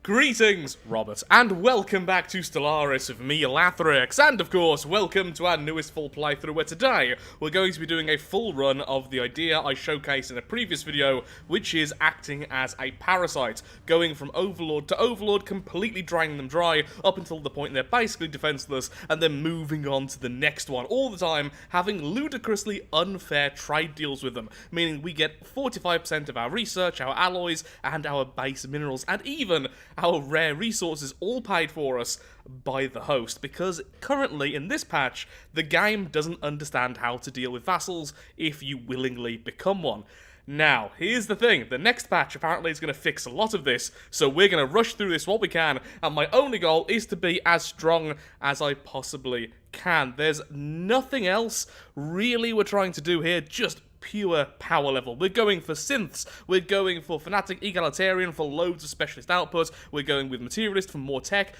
Greetings, Robert, and welcome back to Stellaris with me, Lathrix, and of course, welcome to our newest full playthrough, where today we're going to be doing a full run of the idea I showcased in a previous video, which is acting as a parasite, going from Overlord to Overlord, completely draining them dry, up until the point they're basically defenseless, and then moving on to the next one, all the time having ludicrously unfair trade deals with them, meaning we get 45% of our research, our alloys, and our base minerals, and even our rare resources all paid for us by the host, because currently in this patch, the game doesn't understand how to deal with vassals if you willingly become one. Now, here's the thing, the next patch apparently is going to fix a lot of this, so we're going to rush through this what we can, and my only goal is to be as strong as I possibly can. There's nothing else really we're trying to do here, just pure power level. We're going for synths, we're going for fanatic egalitarian for loads of specialist output, we're going with materialist for more tech.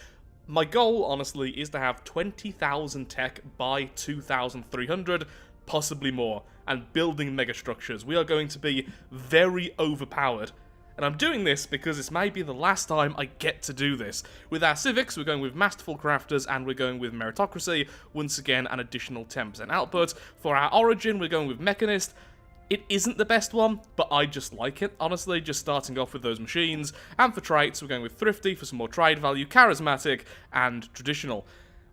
My goal, honestly, is to have 20,000 tech by 2,300, possibly more, and building megastructures. We are going to be very overpowered. And I'm doing this because this may be the last time I get to do this. With our civics, we're going with masterful crafters, and we're going with meritocracy, once again an additional 10% output. For our origin, we're going with mechanist. It isn't the best one, but I just like it, honestly, just starting off with those machines. And for traits, we're going with thrifty for some more trade value, charismatic, and traditional.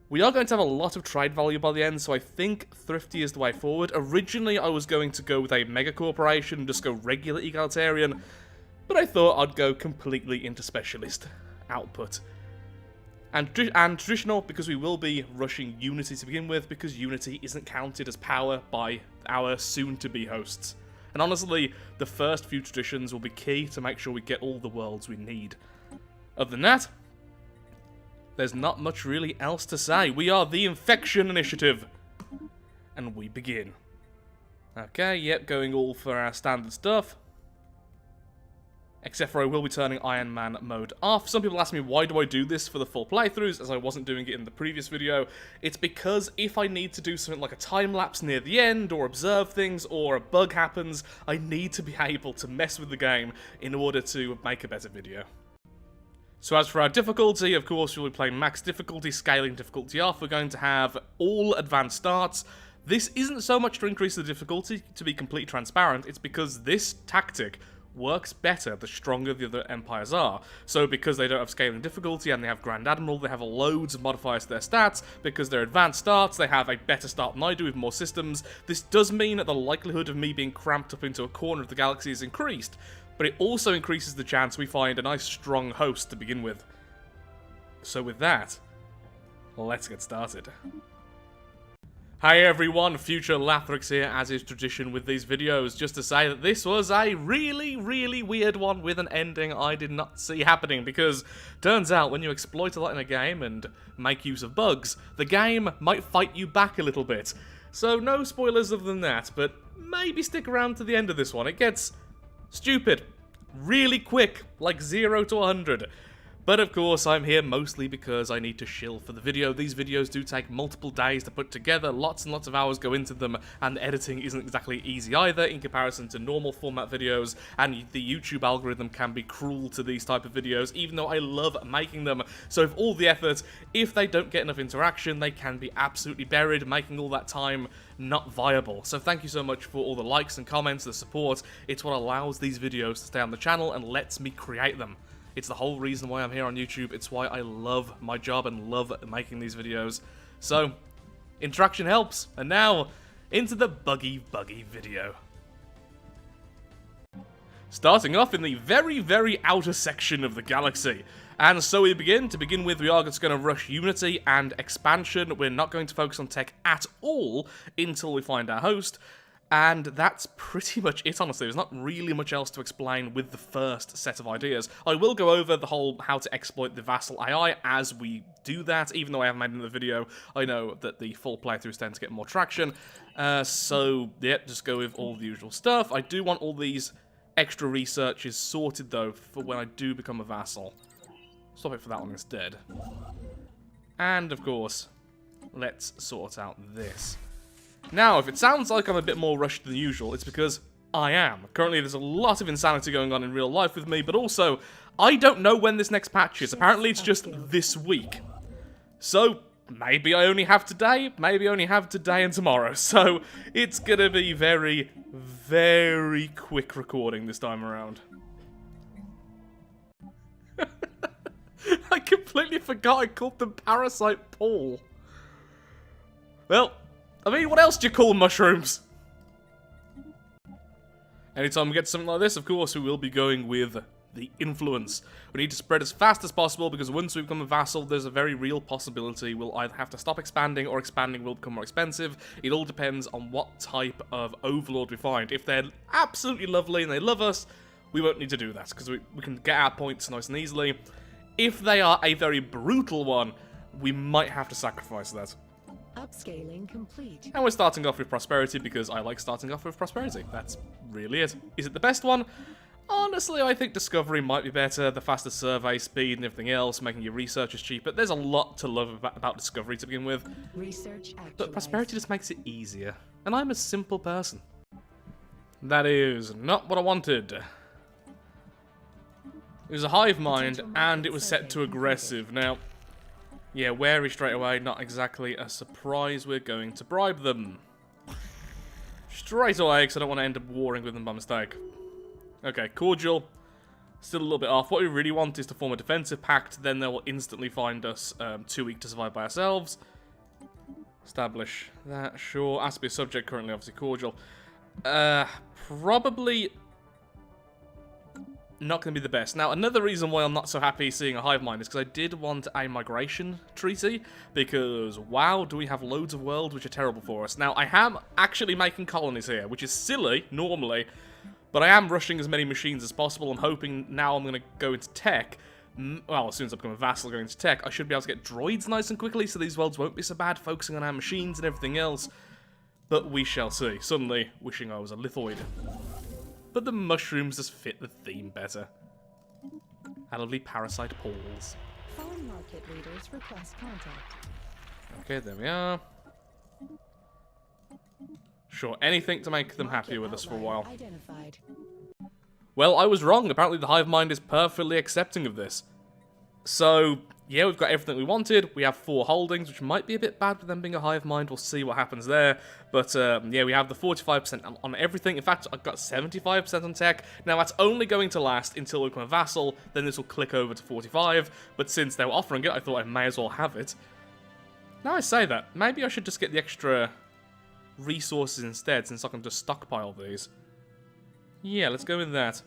We are going to have a lot of trade value by the end, so I think thrifty is the way forward. Originally, I was going to go with a mega corporation and just go regular egalitarian, but I thought I'd go completely into specialist output. And traditional, because we will be rushing Unity to begin with, because Unity isn't counted as power by our soon-to-be hosts. And honestly, the first few traditions will be key to make sure we get all the worlds we need. Other than that, there's not much really else to say. We are the Infection Initiative. And we begin. Okay, yep, going all for our standard stuff. Except for I will be turning Iron Man mode off. Some people ask me, why do I do this for the full playthroughs, as I wasn't doing it in the previous video. It's because if I need to do something like a time-lapse near the end, or observe things, or a bug happens, I need to be able to mess with the game in order to make a better video. So as for our difficulty, of course, we'll be playing max difficulty, scaling difficulty off. We're going to have all advanced starts. This isn't so much to increase the difficulty, to be completely transparent, it's because this tactic works better the stronger the other empires are. So because they don't have scaling difficulty and they have Grand Admiral, they have loads of modifiers to their stats. Because they're advanced starts, they have a better start than I do with more systems. This does mean that the likelihood of me being cramped up into a corner of the galaxy is increased, but it also increases the chance we find a nice strong host to begin with. So with that, let's get started. Hi everyone, future Lathrix here, as is tradition with these videos, just to say that this was a really weird one with an ending I did not see happening, because turns out when you exploit a lot in a game and make use of bugs, the game might fight you back a little bit. So no spoilers other than that, but maybe stick around to the end of this one. It gets stupid, really quick, like 0 to 100. But of course, I'm here mostly because I need to shill for the video. These videos do take multiple days to put together, lots and lots of hours go into them, and editing isn't exactly easy either in comparison to normal format videos, and the YouTube algorithm can be cruel to these type of videos, even though I love making them. So with all the effort, if they don't get enough interaction, they can be absolutely buried, making all that time not viable. So thank you so much for all the likes and comments, the support. It's what allows these videos to stay on the channel and lets me create them. It's the whole reason why I'm here on YouTube. It's why I love my job and love making these videos. So, interaction helps. And now, into the buggy video. Starting off in the very outer section of the galaxy. And so we begin. To begin with, we are just going to rush Unity and expansion. We're not going to focus on tech at all until we find our host. And that's pretty much it, honestly. There's not really much else to explain with the first set of ideas. I will go over the whole how to exploit the vassal AI as we do that, even though I haven't made another video. I know that the full playthroughs tend to get more traction. So, yeah, just go with all the usual stuff. I do want all these extra researches sorted, though, for when I do become a vassal. Swap it for that one instead. And, of course, let's sort out this. Now, if it sounds like I'm a bit more rushed than usual, it's because I am. Currently, there's a lot of insanity going on in real life with me, but also, I don't know when this next patch is. Apparently it's just this week. So, maybe I only have today, maybe I only have today and tomorrow. So, it's gonna be very, very quick recording this time around. I completely forgot I called them Parasite Paul. Well, I mean, what else do you call mushrooms? Anytime we get something like this, of course, we will be going with the influence. We need to spread as fast as possible, because once we become a vassal, there's a very real possibility we'll either have to stop expanding, or expanding will become more expensive. It all depends on what type of overlord we find. If they're absolutely lovely and they love us, we won't need to do that, because we can get our points nice and easily. If they are a very brutal one, we might have to sacrifice that. Upscaling complete. And we're starting off with prosperity because I like starting off with prosperity. That's really it. Is it the best one? Honestly, I think discovery might be better. The faster survey speed and everything else, making your researchers cheaper. There's a lot to love about discovery to begin with. Research actualized. But prosperity just makes it easier. And I'm a simple person. That is not what I wanted. It was a hive mind, and it was set to aggressive. Now, yeah, wary straight away, not exactly a surprise. We're going to bribe them. Straight away, because I don't want to end up warring with them by mistake. Okay, cordial. Still a little bit off. What we really want is to form a defensive pact, then they will instantly find us too weak to survive by ourselves. Establish that, sure. Has to be a subject, currently obviously cordial. Probably not going to be the best. Now, another reason why I'm not so happy seeing a hive mind is because I did want a migration treaty, because, wow, do we have loads of worlds which are terrible for us. Now, I am actually making colonies here, which is silly, normally, but I am rushing as many machines as possible. I'm hoping now I'm going to go into tech. Well, as soon as I become a vassal going into tech, I should be able to get droids nice and quickly, so these worlds won't be so bad, focusing on our machines and everything else. But we shall see. Suddenly, wishing I was a lithoid. But the mushrooms just fit the theme better. Our lovely parasite Pauls. Foreign market leaders request contact. Okay, there we are. Sure, anything to make them happy with us for a while. Identified. Well, I was wrong. Apparently the hive mind is perfectly accepting of this. So, yeah, we've got everything we wanted. We have 4 holdings, which might be a bit bad with them being a hive mind. We'll see what happens there. But, yeah, we have the 45% on everything. In fact, I've got 75% on tech. Now, that's only going to last until we become a vassal. Then this will click over to 45. But since they were offering it, I thought I may as well have it. Now I say that, maybe I should just get the extra resources instead, since I can just stockpile these. Yeah, let's go with that.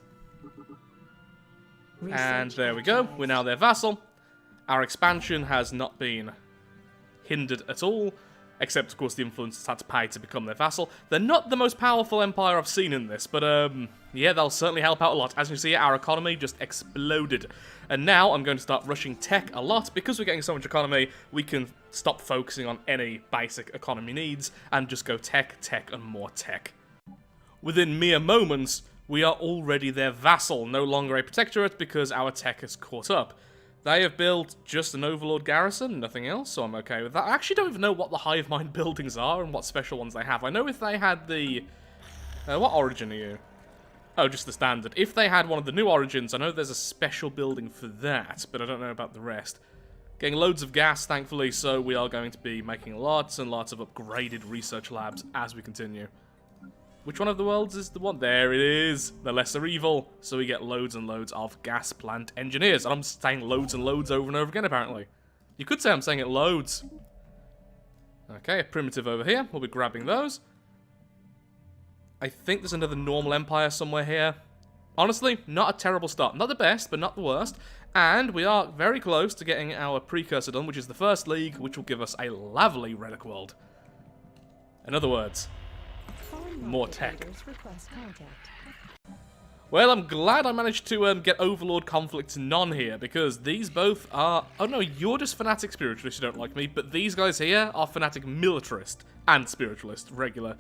And there we go, we're now their vassal. Our expansion has not been hindered at all, except, of course, the influence has had to pay to become their vassal. They're not the most powerful empire I've seen in this, but, yeah, they'll certainly help out a lot. As you see, our economy just exploded. And now I'm going to start rushing tech a lot. Because we're getting so much economy, we can stop focusing on any basic economy needs and just go tech, tech, and more tech. Within mere moments, we are already their vassal, no longer a protectorate, because our tech has caught up. They have built just an Overlord garrison, nothing else, so I'm okay with that. I actually don't even know what the hive mind buildings are and what special ones they have. I know if they had the... what origin are you? Oh, just the standard. If they had one of the new origins, I know there's a special building for that, but I don't know about the rest. Getting loads of gas, thankfully, so we are going to be making lots and lots of upgraded research labs as we continue. Which one of the worlds is the one? There it is! The lesser evil. So we get loads and loads of gas plant engineers. And I'm saying loads and loads over and over again, apparently. You could say I'm saying it loads. Okay, a primitive over here. We'll be grabbing those. I think there's another normal empire somewhere here. Honestly, not a terrible start. Not the best, but not the worst. And we are very close to getting our precursor done, which is the first league, which will give us a lovely relic world. In other words, more tech. Well, I'm glad I managed to get Overlord conflict to none here, because these both are... Oh no, you're just fanatic spiritualist, you don't like me, but these guys here are fanatic militarist and spiritualist, regular.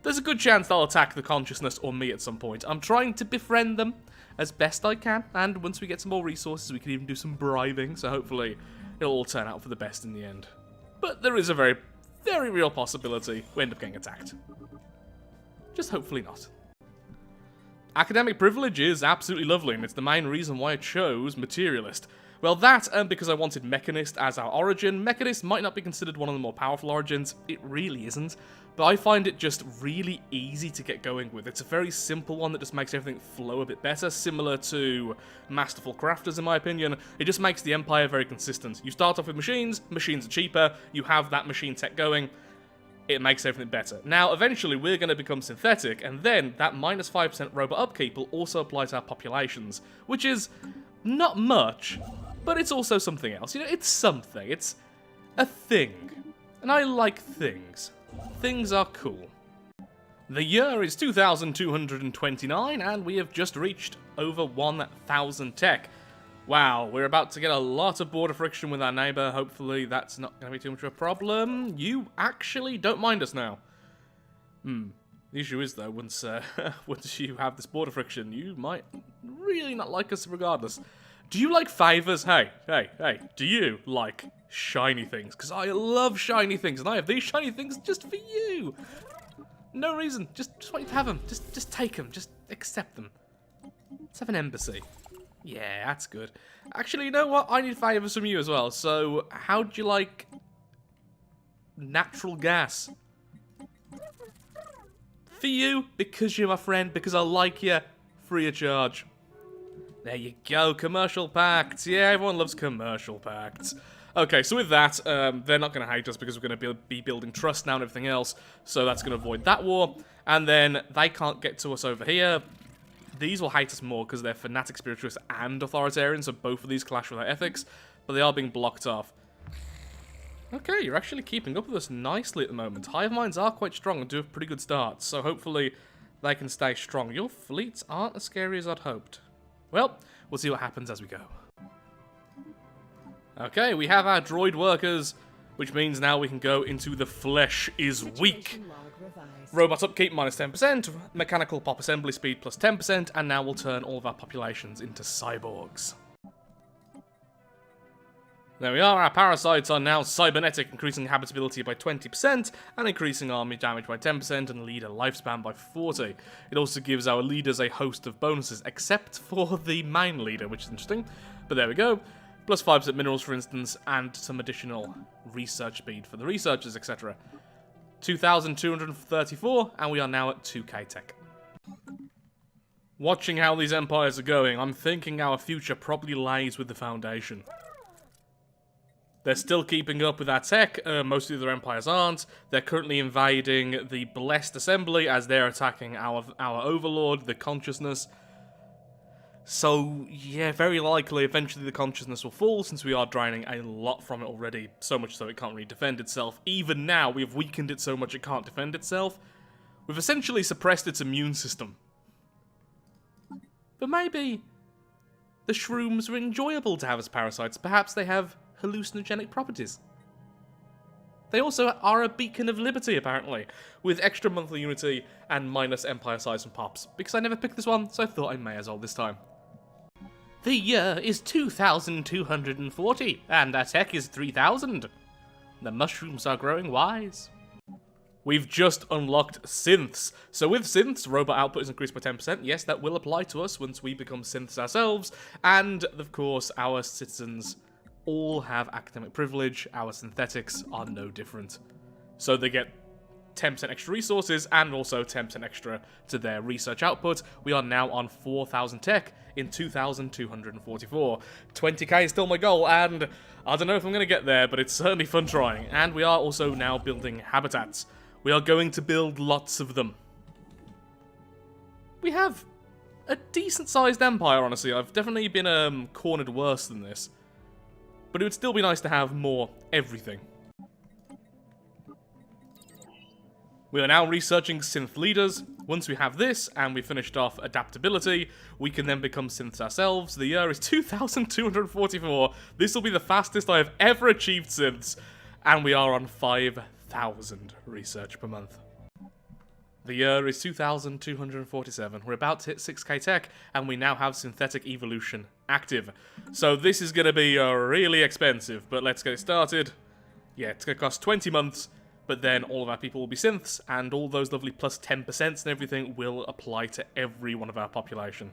There's a good chance they'll attack the consciousness or me at some point. I'm trying to befriend them as best I can, and once we get some more resources, we can even do some bribing, so hopefully it'll all turn out for the best in the end. But there is a very, very real possibility we end up getting attacked. Just hopefully not. Academic privilege is absolutely lovely, and it's the main reason why I chose Materialist. Well, that, and because I wanted Mechanist as our origin. Mechanist might not be considered one of the more powerful origins, it really isn't, but I find it just really easy to get going with. It's a very simple one that just makes everything flow a bit better, similar to Masterful Crafters in my opinion. It just makes the Empire very consistent. You start off with machines are cheaper, you have that machine tech going, it makes everything better. Now, eventually, we're going to become synthetic, and then that minus 5% robot upkeep will also apply to our populations, which is not much, but it's also something else. You know, it's something. It's a thing. And I like things. Things are cool. The year is 2229, and we have just reached over 1,000 tech. Wow, we're about to get a lot of border friction with our neighbour. Hopefully that's not going to be too much of a problem. You actually don't mind us now. The issue is, though, once you have this border friction, you might really not like us regardless. Do you like favours? Hey, do you like shiny things? Because I love shiny things, and I have these shiny things just for you. No reason, just want you to have them. Just take them, just accept them. Let's have an embassy. Yeah, that's good. Actually, you know what? I need favours from you as well. So, how'd you like natural gas? For you, because you're my friend, because I like you, free of charge. There you go, commercial pacts. Yeah, everyone loves commercial pacts. Okay, so with that, they're not going to hate us because we're going to be building trust now and everything else. So that's going to avoid that war. And then they can't get to us over here. These will hate us more because they're fanatic spiritualists and authoritarian, so both of these clash with our ethics, but they are being blocked off. Okay, you're actually keeping up with us nicely at the moment. Hive minds are quite strong and do a pretty good start, so hopefully they can stay strong. Your fleets aren't as scary as I'd hoped. Well, we'll see what happens as we go. Okay, we have our droid workers, which means now we can go into the flesh is weak. Robot upkeep minus 10%, mechanical pop assembly speed plus 10%, and now we'll turn all of our populations into cyborgs. There we are, our parasites are now cybernetic, increasing habitability by 20%, and increasing army damage by 10%, and leader lifespan by 40. It also gives our leaders a host of bonuses, except for the main leader, which is interesting. But there we go. Plus 5% minerals, for instance, and some additional research speed for the researchers, etc. 2,234, and we are now at 2k tech. Watching how these empires are going, I'm thinking our future probably lies with the Foundation. They're still keeping up with our tech, most of the other empires aren't. They're currently invading the Blessed Assembly as they're attacking our Overlord, the Consciousness. So, yeah, very likely eventually the Consciousness will fall since we are draining a lot from it already, so much so it can't really defend itself. Even now, we have weakened it so much it can't defend itself. We've essentially suppressed its immune system. But maybe the shrooms are enjoyable to have as parasites. Perhaps they have hallucinogenic properties. They also are a beacon of liberty, apparently, with extra monthly unity and minus empire size and pops. Because I never picked this one, so I thought I may as well this time. The year is 2,240, and our tech is 3,000. The mushrooms are growing wise. We've just unlocked synths. So with synths, robot output is increased by 10%. Yes, that will apply to us once we become synths ourselves. And, of course, our citizens all have academic privilege. Our synthetics are no different. So they get 10% extra resources and also 10% extra to their research output. We are now on 4,000 tech in 2,244. 20k is still my goal, and I don't know if I'm going to get there, but it's certainly fun trying. And we are also now building habitats. We are going to build lots of them. We have a decent-sized empire, honestly. I've definitely been cornered worse than this. But it would still be nice to have more everything. We are now researching synth leaders. Once we have this, and we finished off adaptability, we can then become synths ourselves. The year is 2,244. This will be the fastest I have ever achieved synths. And we are on 5,000 research per month. The year is 2,247. We're about to hit 6k tech, and we now have synthetic evolution active. So this is going to be really expensive, but let's get it started. Yeah, it's going to cost 20 months, but then all of our people will be synths, and all those lovely plus 10% and everything will apply to every one of our population.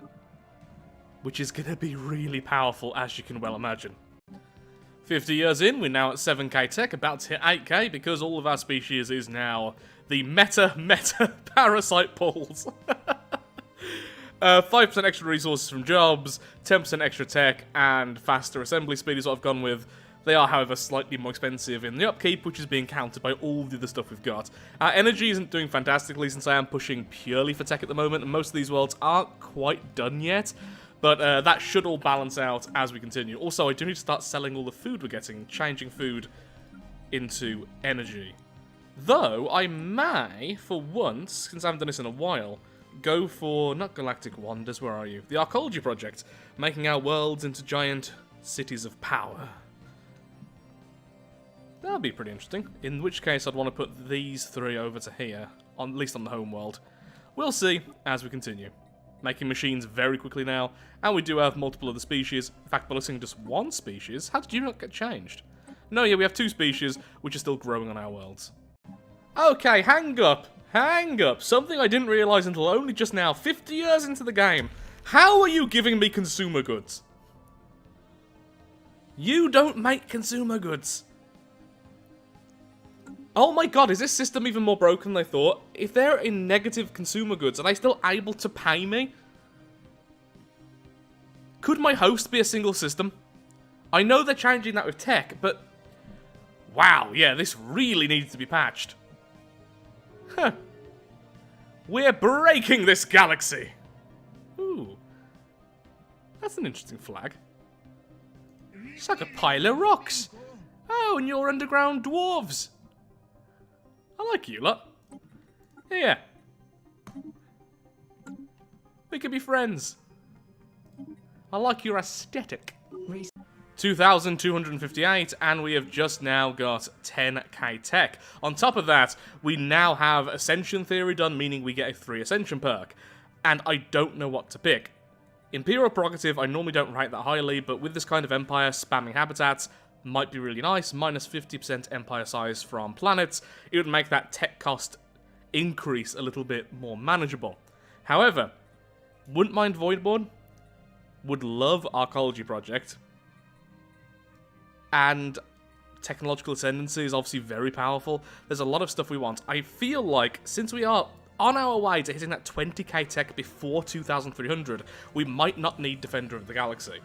Which is going to be really powerful, as you can well imagine. 50 years in, we're now at 7k tech, about to hit 8k, because all of our species is now the meta parasite pools. 5% extra resources from jobs, 10% extra tech, and faster assembly speed is what I've gone with. They are, however, slightly more expensive in the upkeep, which is being countered by all the other stuff we've got. Our energy isn't doing fantastically since I am pushing purely for tech at the moment, and most of these worlds aren't quite done yet. But that should all balance out as we continue. Also, I do need to start selling all the food we're getting, changing food into energy. Though, I may, for once, since I haven't done this in a while, go for, not Galactic Wonders, where are you? The Archaeology Project, making our worlds into giant cities of power. That would be pretty interesting. In which case, I'd want to put these 3 over to here, at least on the home world. We'll see as we continue. Making machines very quickly now, and we do have multiple other species. In fact, by listing just one species, how did you not get changed? No, yeah, we have 2 species, which are still growing on our worlds. Okay, hang up. Something I didn't realise until only just now, 50 years into the game. How are you giving me consumer goods? You don't make consumer goods. Oh my god, is this system even more broken than I thought? If they're in negative consumer goods, are they still able to pay me? Could my host be a single system? I know they're changing that with tech, but... wow, yeah, this really needs to be patched. Huh. We're breaking this galaxy! Ooh. That's an interesting flag. It's like a pile of rocks. Oh, and you're underground dwarves. I like you lot. Yeah. We could be friends. I like your aesthetic. 2,258, and we have just now got 10k tech. On top of that, we now have Ascension Theory done, meaning we get a 3 Ascension perk. And I don't know what to pick. Imperial Prerogative, I normally don't rate that highly, but with this kind of empire, spamming habitats might be really nice. Minus 50% empire size from planets. It would make that tech cost increase a little bit more manageable. However, wouldn't mind Voidborn. Would love Archaeology Project. And Technological Ascendancy is obviously very powerful. There's a lot of stuff we want. I feel like, since we are on our way to hitting that 20k tech before 2,300, we might not need Defender of the Galaxy.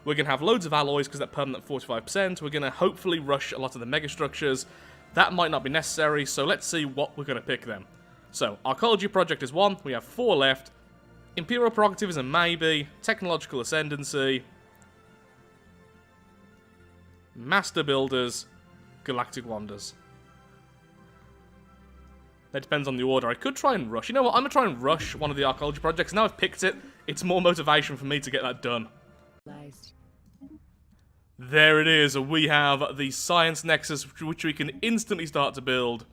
We're going to have loads of alloys because they're permanent 45%. We're going to hopefully rush a lot of the megastructures. That might not be necessary, so let's see what we're going to pick then. So, Archaeology Project is 1. We have 4 left. Imperial Prerogative is a maybe. Technological Ascendancy. Master Builders. Galactic Wonders. That depends on the order. I could try and rush. You know what? I'm going to try and rush one of the Archaeology Projects. Now I've picked it, it's more motivation for me to get that done. There it is. We have the Science Nexus, which we can instantly start to build.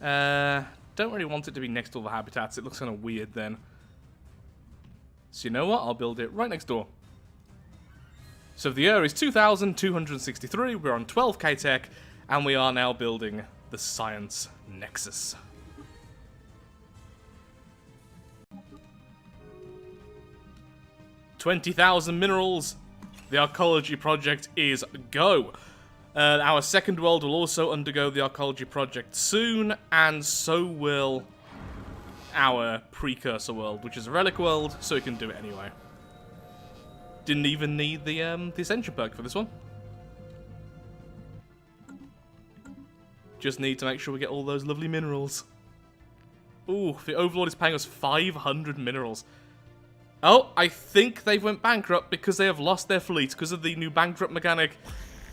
Don't really want it to be next to all the habitats. It looks kind of weird then. So you know what? I'll build it right next door. So the year is 2,263. We're on 12k tech, and we are now building the Science Nexus. $20,000 minerals. The Archaeology Project is go. Our second world will also undergo the Archaeology Project soon, and so will our precursor world, which is a relic world, so we can do it anyway. Didn't even need the Ascension perk for this one. Just need to make sure we get all those lovely minerals. Ooh, the Overlord is paying us 500 minerals. Oh, I think they've went bankrupt because they have lost their fleet because of the new bankrupt mechanic.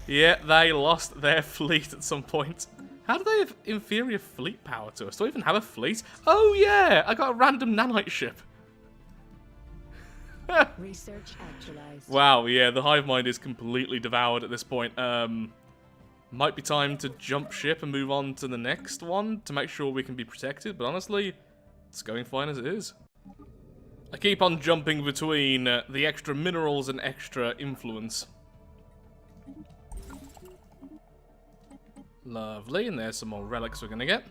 Yeah, they lost their fleet at some point. How do they have inferior fleet power to us? Do I even have a fleet? Oh yeah, I got a random nanite ship. Research actualized. Wow, yeah, the hive mind is completely devoured at this point. Might be time to jump ship and move on to the next one to make sure we can be protected, but honestly, it's going fine as it is. I keep on jumping between the extra minerals and extra influence. Lovely, and there's some more relics we're gonna get.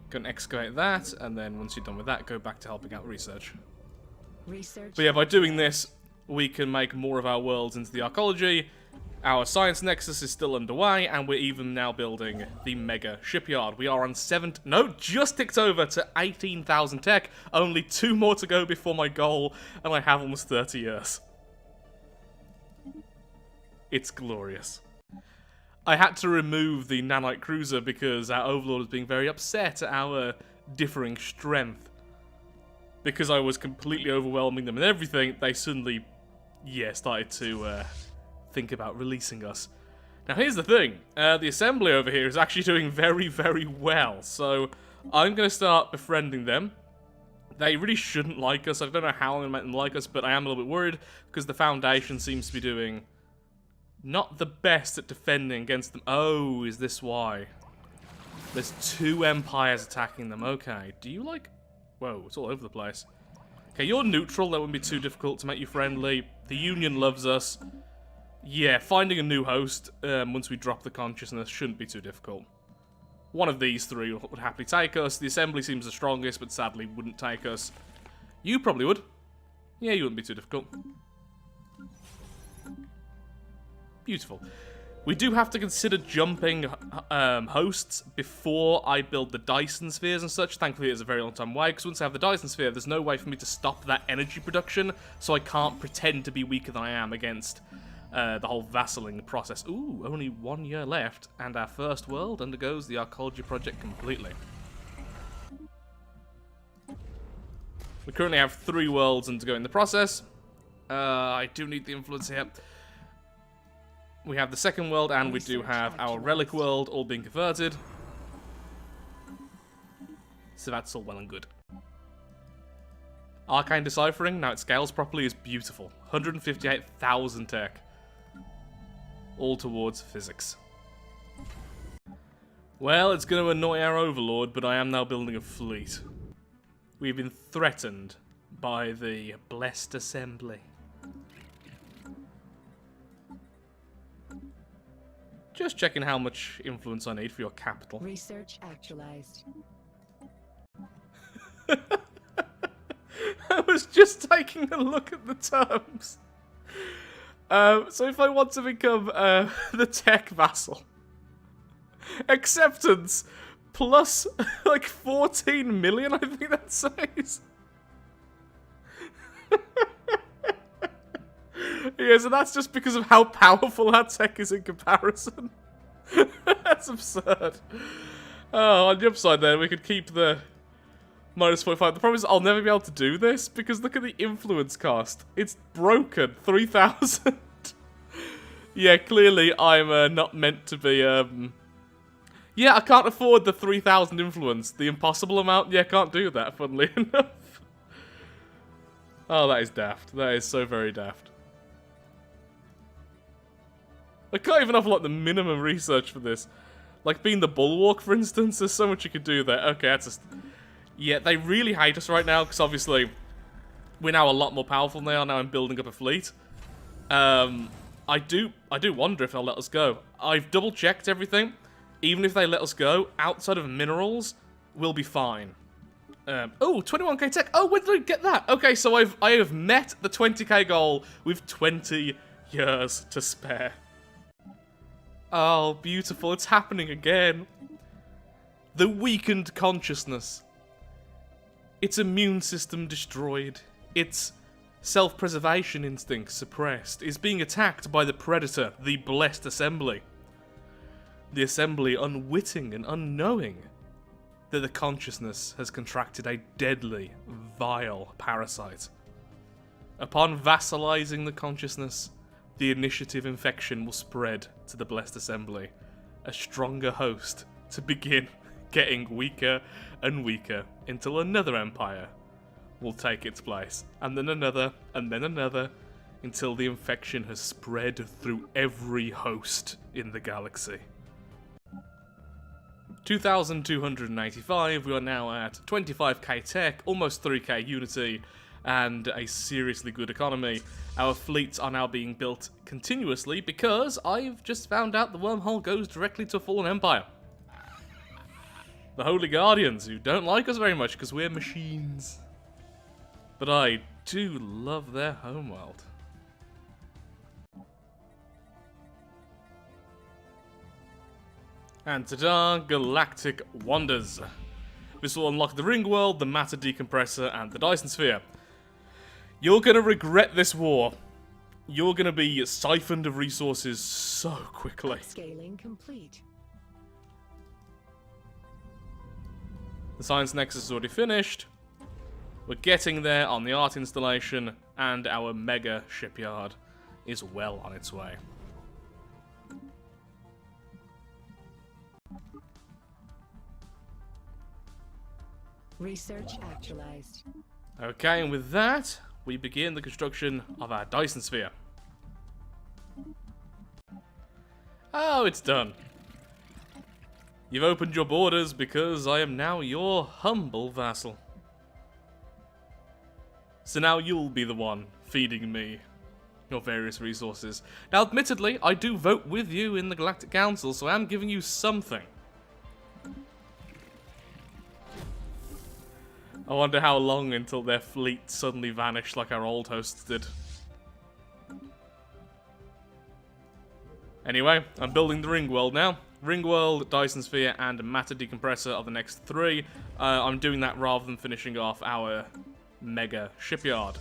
Go and excavate that, and then once you're done with that, go back to helping out research. Research. But yeah, by doing this, we can make more of our worlds into the archaeology. Our science nexus is still underway, and we're even now building the mega shipyard. We are on just ticked over to 18,000 tech. Only 2 more to go before my goal, and I have almost 30 years. It's glorious. I had to remove the nanite cruiser because our Overlord was being very upset at our differing strength. Because I was completely overwhelming them and everything, they suddenly, started to think about releasing us. Now here's the thing, the assembly over here is actually doing very, very well, so I'm going to start befriending them. They really shouldn't like us. I don't know how I'm going to make them like us, but I am a little bit worried because the Foundation seems to be doing not the best at defending against them. Oh, is this why? There's 2 empires attacking them. Okay, do you like... Whoa, it's all over the place. Okay, you're neutral. That wouldn't be too difficult to make you friendly. The Union loves us. Yeah, finding a new host once we drop the consciousness shouldn't be too difficult. One of these 3 would happily take us. The Assembly seems the strongest, but sadly wouldn't take us. You probably would. Yeah, you wouldn't be too difficult. Beautiful. We do have to consider jumping hosts before I build the Dyson spheres and such. Thankfully, it's a very long time away, because once I have the Dyson sphere, there's no way for me to stop that energy production, so I can't pretend to be weaker than I am against the whole vassaling process. Ooh, only 1 year left, and our first world undergoes the archaeology project completely. We currently have 3 worlds undergoing the process. I do need the influence here. We have the second world, and we do have our relic world all being converted. So that's all well and good. Arcane deciphering, now it scales properly, is beautiful. 158,000 tech. All towards physics. Well, it's going to annoy our Overlord, but I am now building a fleet. We've been threatened by the Blessed Assembly. Just checking how much influence I need for your capital. Research actualized. I was just taking a look at the terms. So if I want to become the tech vassal, acceptance plus like 14 million, I think that says. Yeah, so that's just because of how powerful our tech is in comparison. That's absurd. Oh, on the upside there, we could keep the -45. The problem is I'll never be able to do this, because look at the influence cost. It's broken. 3,000. Yeah, clearly I'm not meant to be, Yeah, I can't afford the 3,000 influence. The impossible amount? Yeah, can't do that, funnily enough. Oh, that is daft. That is so very daft. I can't even have, like, the minimum research for this. Like, being the bulwark, for instance, there's so much you could do there. Okay, that's just... Yeah, they really hate us right now, because obviously we're now a lot more powerful than they are. Now I'm building up a fleet. I do wonder if they'll let us go. I've double-checked everything. Even if they let us go, outside of minerals, we'll be fine. Oh, 21k tech. Oh, when did I get that? Okay, so I have met the 20k goal with 20 years to spare. Oh, beautiful. It's happening again. The weakened consciousness. Its immune system destroyed. Its self-preservation instinct suppressed. Is being attacked by the predator, the Blessed Assembly. The Assembly unwitting and unknowing that the consciousness has contracted a deadly, vile parasite. Upon vassalizing the consciousness, the initiative infection will spread to the Blessed Assembly, a stronger host to begin getting weaker and weaker until another empire will take its place, and then another, until the infection has spread through every host in the galaxy. 2,285, we are now at 25k tech, almost 3k unity, and a seriously good economy. Our fleets are now being built continuously because I've just found out the wormhole goes directly to a fallen empire. The Holy Guardians, who don't like us very much because we're machines. But I do love their homeworld. And ta-da, Galactic Wonders. This will unlock the Ring World, the Matter Decompressor, and the Dyson Sphere. You're gonna regret this war. You're gonna be siphoned of resources so quickly. Scaling complete. The Science Nexus is already finished. We're getting there on the art installation, and our mega shipyard is well on its way. Research actualized. Okay, and with that, we begin the construction of our Dyson Sphere. Oh, it's done. You've opened your borders because I am now your humble vassal. So now you'll be the one feeding me your various resources. Now, admittedly, I do vote with you in the Galactic Council, so I am giving you something. I wonder how long until their fleet suddenly vanished like our old hosts did. Anyway, I'm building the Ring World now. Ring World, Dyson Sphere, and Matter Decompressor are the next three. I'm doing that rather than finishing off our mega shipyard.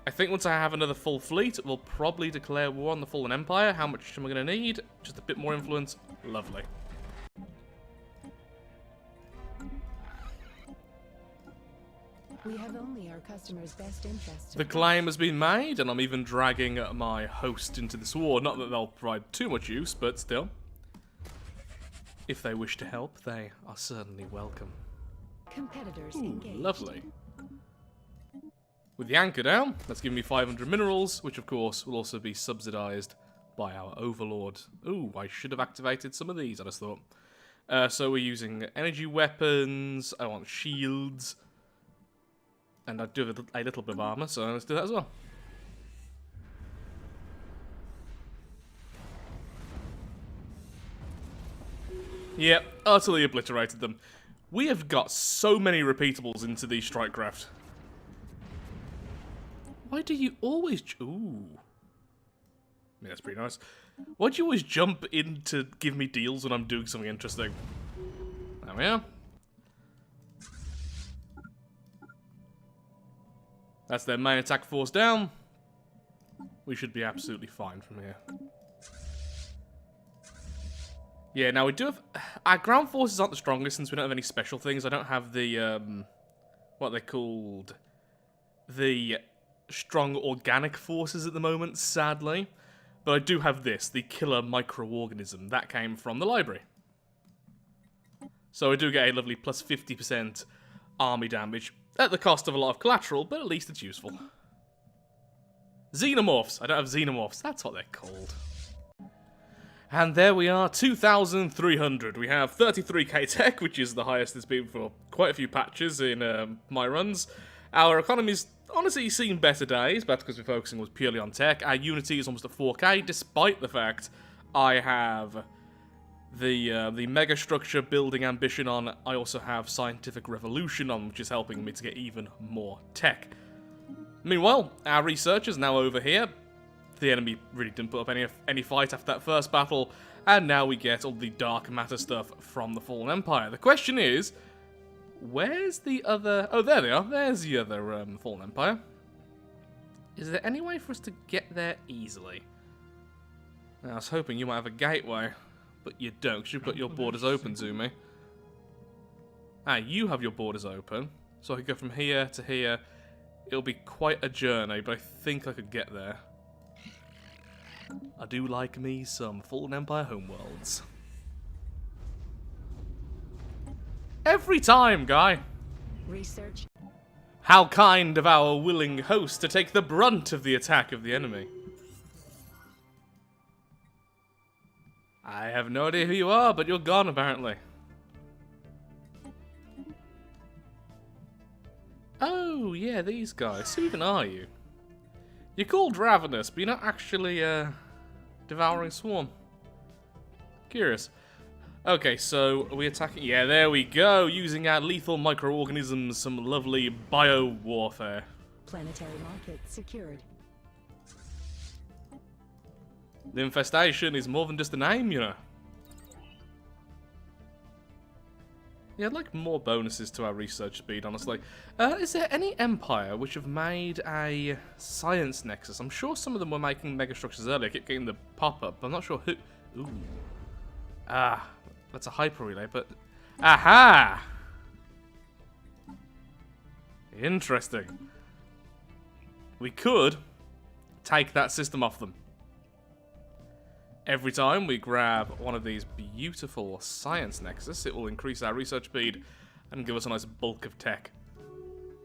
I think once I have another full fleet, we'll probably declare war on the Fallen Empire. How much am I going to need? Just a bit more influence. Lovely. We have only our customers' best interests. The claim has been made, and I'm even dragging my host into this war. Not that they'll provide too much use, but still. If they wish to help, they are certainly welcome. Competitors Ooh, engaged. lovely. With the anchor down, that's giving me 500 minerals, which of course will also be subsidized by our Overlord. Ooh, I should have activated some of these, I just thought. So we're using energy weapons, I want shields, and I do have a little bit of armor, so let's do that as well. Yep, utterly obliterated them. We have got so many repeatables into the strike craft. Why do you always... Ooh. Yeah, that's pretty nice. Why do you always jump in to give me deals when I'm doing something interesting? There we are. That's their main attack force down. We should be absolutely fine from here. Yeah, now we do have... Our ground forces aren't the strongest since we don't have any special things. I don't have the, what they're called. The strong organic forces at the moment, sadly. But I do have this, the killer microorganism. That came from the library. So I do get a lovely plus 50% army damage. At the cost of a lot of collateral, but at least it's useful. Xenomorphs. I don't have xenomorphs. That's what they're called. And there we are, 2,300. We have 33k tech, which is the highest it's been for quite a few patches in my runs. Our economy's honestly seen better days, but because we're focusing was purely on tech. Our Unity is almost at 4k, despite the fact I have the mega structure building ambition on. I also have scientific revolution on, which is helping me to get even more tech. Meanwhile, our research is now over here. The enemy really didn't put up any fight after that first battle, and now we get all the dark matter stuff from the Fallen Empire. The question is, where's the other... Oh, there they are. There's the other Fallen Empire. Is there any way for us to get there easily? I was hoping you might have a gateway, but you don't, because you've got your borders open to me. Ah, you have your borders open, so I could go from here to here. It'll be quite a journey, but I think I could get there. I do like me some Fallen Empire homeworlds. Every time, guy! Research. How kind of our willing host to take the brunt of the attack of the enemy. I have no idea who you are, but you're gone, apparently. Oh, yeah, these guys. Who even are you? You're called Ravenous, but you're not actually, Devouring Swarm. Curious. Okay, so are we attacking? Yeah, there we go. Using our lethal microorganisms, some lovely bio-warfare. Planetary market secured. The infestation is more than just a name, you know. Yeah, I'd like more bonuses to our research speed, honestly. Is there any empire which have made a science nexus? I'm sure some of them were making megastructures earlier. I keep getting the pop-up. I'm not sure who... Ooh. Ah, that's a hyper relay, but... Aha! Interesting. We could take that system off them. Every time we grab one of these beautiful science nexus, it will increase our research speed and give us a nice bulk of tech,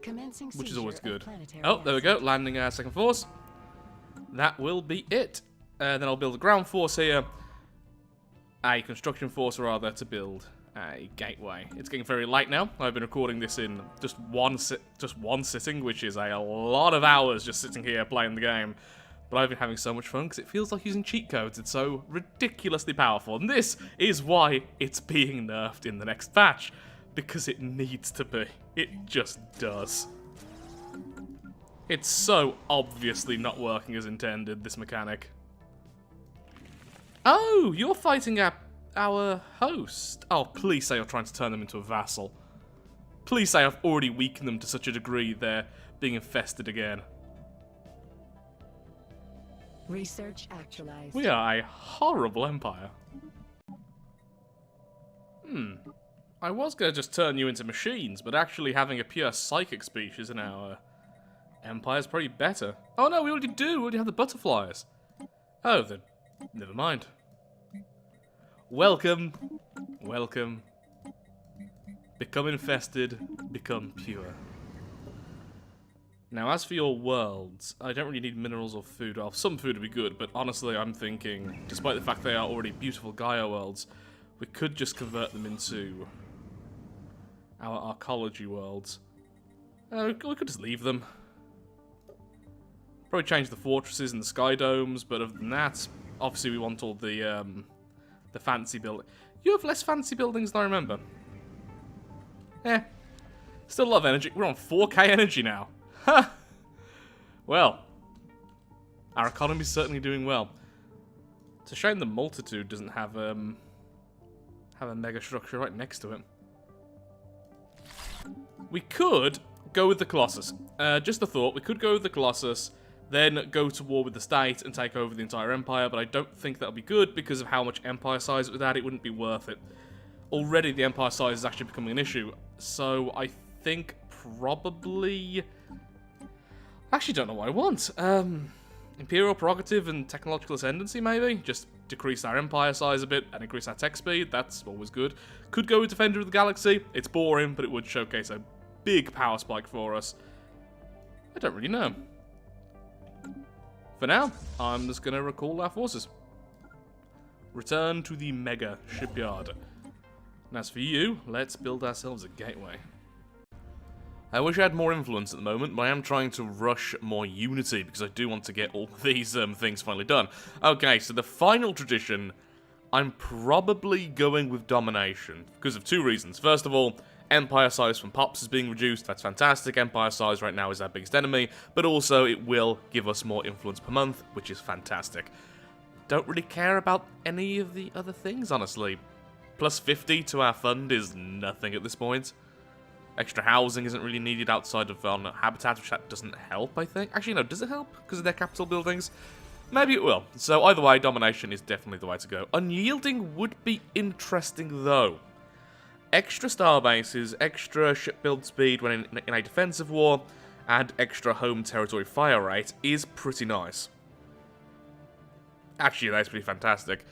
Commencing which is always seizure of good. planetary Oh, there we go, assets. landing our second force. That will be it. Then I'll build a ground force here, a construction force rather, to build a gateway. It's getting very late now. I've been recording this in just one sitting, which is a lot of hours just sitting here playing the game. But I've been having so much fun because it feels like using cheat codes. It's so ridiculously powerful. And this is why it's being nerfed in the next patch. Because it needs to be. It just does. It's so obviously not working as intended, this mechanic. Oh, you're fighting our host. Oh, please say you're trying to turn them into a vassal. Please say I've already weakened them to such a degree they're being infested again. Research actualized. We are a horrible empire. I was going to just turn you into machines, but actually having a pure psychic species in our empire is probably better. Oh no, we already do. We already have the butterflies. Oh, then never mind. Welcome. Welcome. Become infested. Become pure. Now, as for your worlds, I don't really need minerals or food. Well, some food would be good, but honestly, I'm thinking, despite the fact they are already beautiful Gaia worlds, we could just convert them into our arcology worlds. We could just leave them. Probably change the fortresses and the sky domes, but other than that, obviously we want all the fancy building. You have less fancy buildings than I remember. Still a lot of energy. We're on 4K energy now. Ha! Well, our economy's certainly doing well. It's a shame the Multitude doesn't have a mega structure right next to it. We could go with the Colossus. Just a thought. We could go with the Colossus, then go to war with the state and take over the entire empire, but I don't think that'll be good because of how much empire size it would add. It wouldn't be worth it. Already the empire size is actually becoming an issue, so I think probably... Actually, don't know what I want. Imperial prerogative and technological ascendancy, maybe? Just decrease our empire size a bit and increase our tech speed. That's always good. Could go with Defender of the Galaxy. It's boring, but it would showcase a big power spike for us. I don't really know. For now, I'm just going to recall our forces. Return to the mega shipyard. And as for you, let's build ourselves a gateway. I wish I had more influence at the moment, but I am trying to rush more unity because I do want to get all these things finally done. Okay, so the final tradition, I'm probably going with domination because of two reasons. First of all, empire size from Pops is being reduced. That's fantastic. Empire size right now is our biggest enemy, but also it will give us more influence per month, which is fantastic. Don't really care about any of the other things, honestly. Plus 50 to our fund is nothing at this point. Extra housing isn't really needed outside of habitat, which that doesn't help, I think. Actually, no, does it help because of their capital buildings? Maybe it will. So either way, domination is definitely the way to go. Unyielding would be interesting, though. Extra star bases, extra ship build speed when in a defensive war, and extra home territory fire rate is pretty nice. Actually, that's pretty fantastic.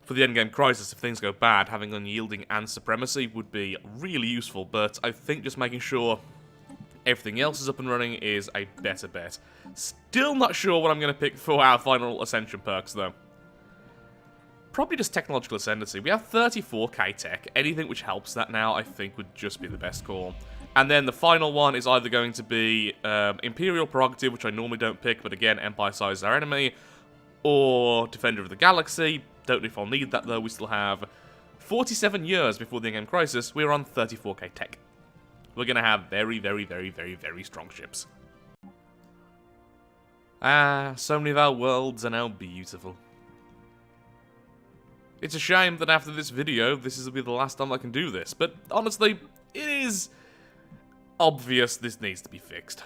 For the endgame crisis, if things go bad, having unyielding and supremacy would be really useful, but I think just making sure everything else is up and running is a better bet. Still not sure what I'm going to pick for our final ascension perks, though. probably just technological ascendancy. We have 34k tech. Anything which helps that now, I think, would just be the best call. And then the final one is either going to be Imperial Prerogative, which I normally don't pick, but again, Empire Size is our enemy, or Defender of the Galaxy. Don't know if I'll need that, though. We still have 47 years before the Endgame Crisis. We're on 34k tech. We're going to have very, very, very, very, very strong ships. So many of our worlds are now beautiful. It's a shame that after this video, this will be the last time I can do this, but honestly, it is obvious this needs to be fixed.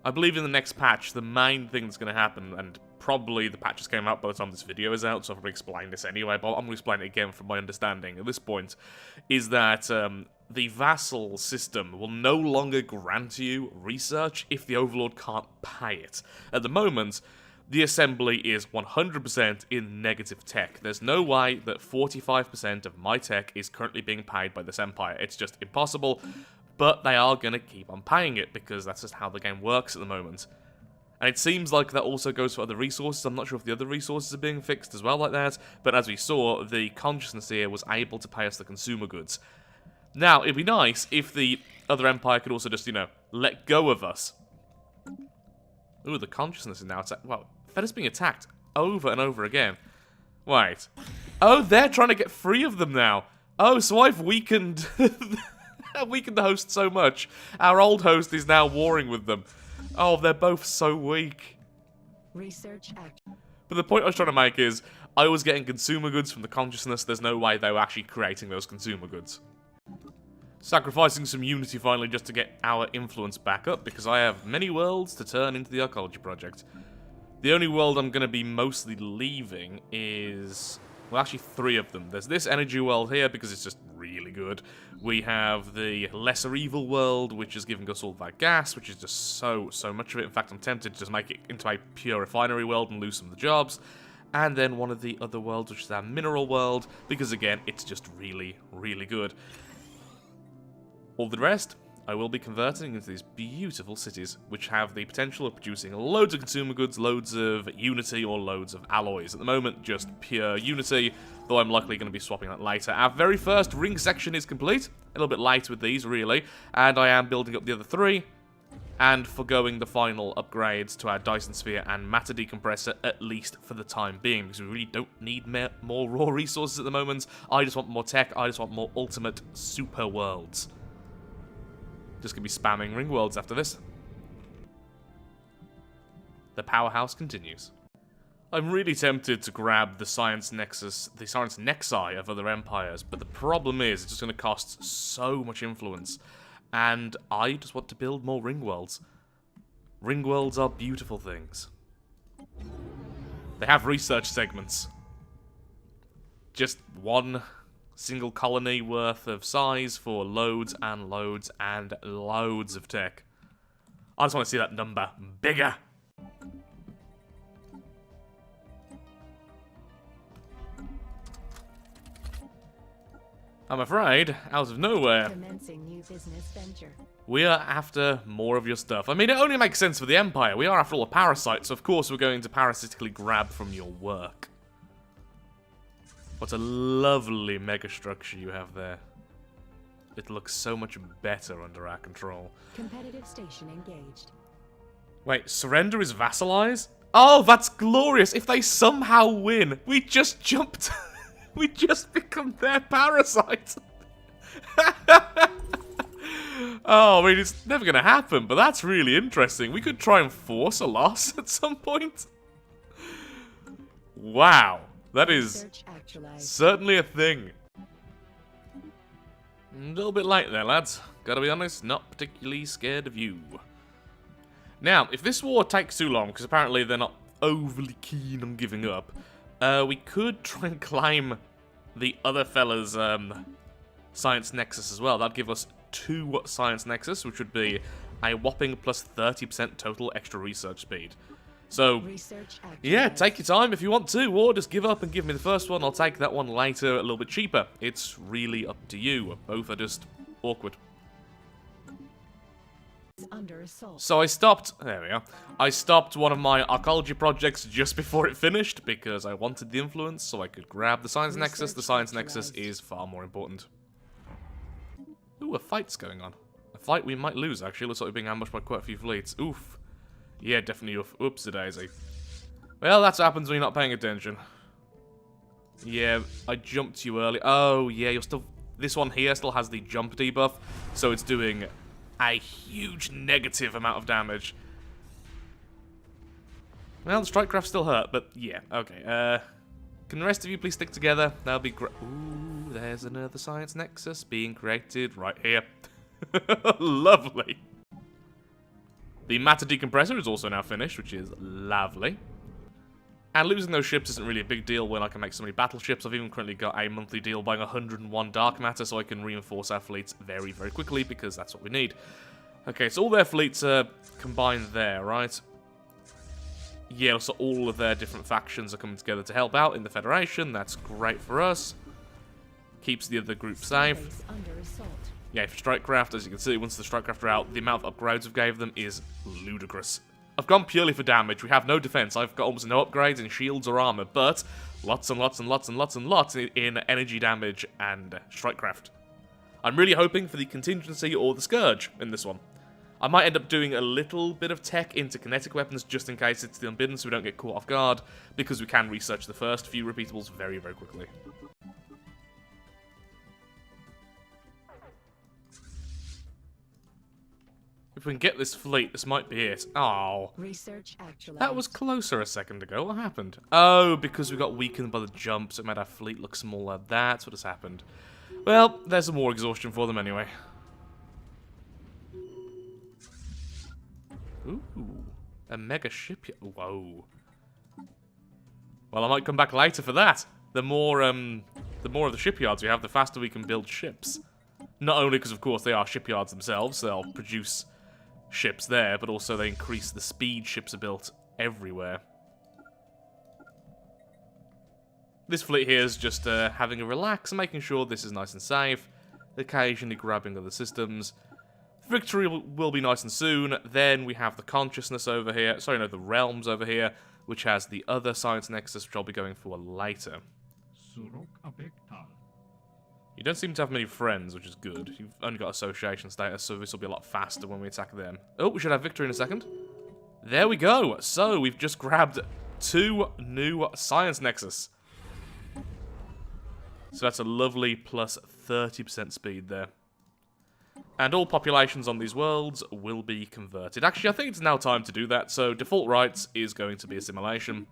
I believe in the next patch, the main thing that's going to happen, and probably the patches came out by the time this video is out, so I'll probably explain this anyway, but I'm going to explain it again from my understanding at this point, is that the vassal system will no longer grant you research if the Overlord can't pay it. At the moment, the assembly is 100% in negative tech. There's no way that 45% of my tech is currently being paid by this empire. It's just impossible, but they are going to keep on paying it because that's just how the game works at the moment. And it seems like that also goes for other resources. I'm not sure if the other resources are being fixed as well like that, but as we saw, the consciousness here was able to pay us the consumer goods. Now, it'd be nice if the other empire could also just, you know, let go of us. Ooh, the consciousness is now attacked. Well, Fedor's being attacked over and over again. Wait. Oh, they're trying to get free of them now. Oh, so I've weakened... I've weakened the host so much. Our old host is now warring with them. Oh, they're both so weak. Research action. But the point I was trying to make is, I was getting consumer goods from the consciousness. There's no way they were actually creating those consumer goods. Sacrificing some unity finally just to get our influence back up, because I have many worlds to turn into the Archaeology Project. The only world I'm going to be mostly leaving is... well, actually 3 of them. There's this energy world here, because it's just really good. We have the Lesser Evil world, which is giving us all that gas, which is just so much of it. In fact, I'm tempted to just make it into a pure refinery world and lose some of the jobs. And then one of the other worlds, which is our mineral world, because again, it's just really, really good. All the rest, I will be converting into these beautiful cities, which have the potential of producing loads of consumer goods, loads of unity, or loads of alloys. At the moment, just pure unity, though I'm likely going to be swapping that later. Our very first ring section is complete, a little bit late with these, really, and I am building up the other 3, and forgoing the final upgrades to our Dyson Sphere and Matter Decompressor, at least for the time being, because we really don't need more raw resources at the moment. I just want more tech, I just want more ultimate super worlds. Just gonna be spamming ring worlds after this. The powerhouse continues. I'm really tempted to grab the science nexus, the science nexi of other empires, but the problem is it's just gonna cost so much influence, and I just want to build more ring worlds. Ring worlds are beautiful things. They have research segments. Just one single colony worth of size for loads and loads and loads of tech. I just want to see that number bigger. I'm afraid, out of nowhere, Commencing new business venture. we are after more of your stuff. I mean, it only makes sense for the Empire. We are, after all, a parasite, so of course we're going to parasitically grab from your work. What a lovely megastructure you have there. It looks so much better under our control. Competitive station engaged. Wait, surrender is vassalize? Oh, that's glorious! If they somehow win, we just jumped... we just become their parasite! Oh, I mean, it's never gonna happen, but that's really interesting. We could try and force a loss at some point. Wow. That is certainly a thing. A little bit late there, lads. Gotta be honest, not particularly scared of you. Now, if this war takes too long, because apparently they're not overly keen on giving up, we could try and climb the other fella's Science Nexus as well. That'd give us 2 Science Nexus, which would be a whopping plus 30% total extra research speed. So, yeah, take your time if you want to, or just give up and give me the first one. I'll take that one later, a little bit cheaper. It's really up to you. Both are just awkward. under assault. So I stopped, there we are, I stopped one of my archaeology projects just before it finished because I wanted the influence so I could grab the Science Nexus. The Science Nexus is far more important. Ooh, a fight's going on. A fight we might lose, actually. Looks like we're being ambushed by quite a few fleets. Oof. Yeah, definitely oof. Oops-a-daisy. Well, that's what happens when you're not paying attention. Yeah, I jumped you early. Oh, yeah, you're still... This one here still has the jump debuff, so it's doing a huge negative amount of damage. Well, the strike craft still hurt, but yeah, okay. Can the rest of you please stick together? That'll be great. Ooh, there's another Science Nexus being created right here. Lovely. The matter decompressor is also now finished, which is lovely. And losing those ships isn't really a big deal when I can make so many battleships. I've even currently got a monthly deal buying 101 dark matter so I can reinforce our fleets very, very quickly because that's what we need. Okay, so all their fleets are combined there, right? Yeah, so all of their different factions are coming together to help out in the Federation. That's great for us. Keeps the other group safe. Under assault. Yeah, for Strikecraft, as you can see, once the Strikecraft are out, the amount of upgrades I've gave them is ludicrous. I've gone purely for damage. We have no defense. I've got almost no upgrades in shields or armor, but lots and lots and lots and lots and lots in energy damage and Strikecraft. I'm really hoping for the contingency or the Scourge in this one. I might end up doing a little bit of tech into kinetic weapons just in case it's the unbidden so we don't get caught off guard, because we can research the first few repeatables very, very quickly. If we can get this fleet, this might be it. Oh, Research actualized. that was closer a second ago. What happened? Oh, because we got weakened by the jumps. It made our fleet look smaller. That's what has happened. Well, there's some more exhaustion for them anyway. Ooh, a mega shipyard. Whoa. Well, I might come back later for that. The more of the shipyards we have, the faster we can build ships. Not only because, of course, they are shipyards themselves, so they'll produce ships there, but also they increase the speed ships are built everywhere. This fleet here is just having a relax and making sure this is nice and safe, occasionally grabbing other systems. Victory will be nice and soon. Then we have the consciousness over here, sorry, no, the realms over here, which has the other Science Nexus, which I'll be going for later. You don't seem to have many friends, which is good. You've only got association status, so this will be a lot faster when we attack them. Oh, we should have victory in a second. There we go. So, we've just grabbed 2 new Science Nexus. So that's a lovely plus 30% speed there. And all populations on these worlds will be converted. Actually, I think it's now time to do that, so default rights is going to be assimilation.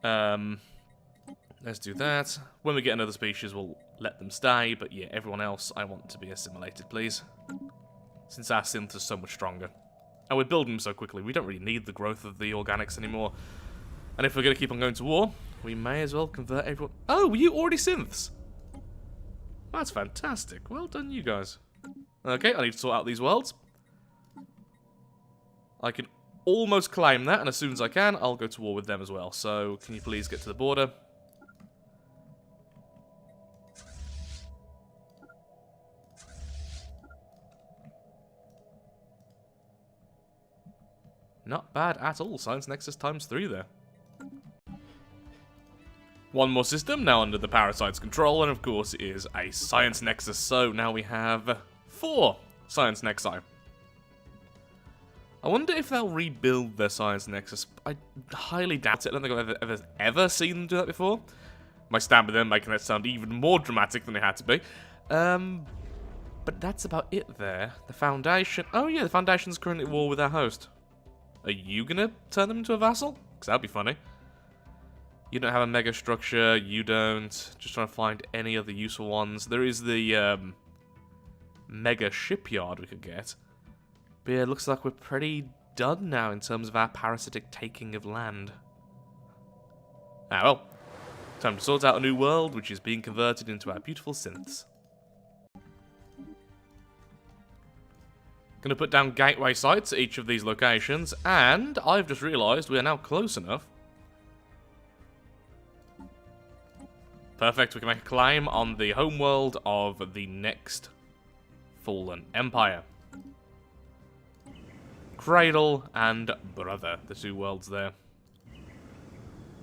Let's do that. When we get another species, we'll let them stay, but yeah, everyone else I want to be assimilated, please. Since our synth is so much stronger. And we're building them so quickly, we don't really need the growth of the organics anymore. And if we're going to keep on going to war, we may as well convert everyone... Oh, were you already synths? That's fantastic. Well done, you guys. Okay, I need to sort out these worlds. I can almost claim that, and as soon as I can, I'll go to war with them as well. So, can you please get to the border? Not bad at all. Science Nexus ×3 there. One more system now under the Parasite's control, and of course it is a Science Nexus. So now we have 4 Science Nexi. I wonder if they'll rebuild their Science Nexus. I highly doubt it. I don't think I've ever seen them do that before. My stand with them making that sound even more dramatic than it had to be. But that's about it there. The Foundation... Oh yeah, the Foundation's currently at war with our host. Are you gonna turn them into a vassal? Because that'd be funny. You don't have a mega structure, you don't. Just trying to find any other useful ones. There is the mega shipyard we could get. But yeah, it looks like we're pretty done now in terms of our parasitic taking of land. Ah well. Time to sort out a new world, which is being converted into our beautiful synths. Gonna put down gateway sites at each of these locations, and I've just realised we are now close enough. Perfect, we can make a claim on the homeworld of the next fallen empire. Cradle, and Brother, the two worlds there.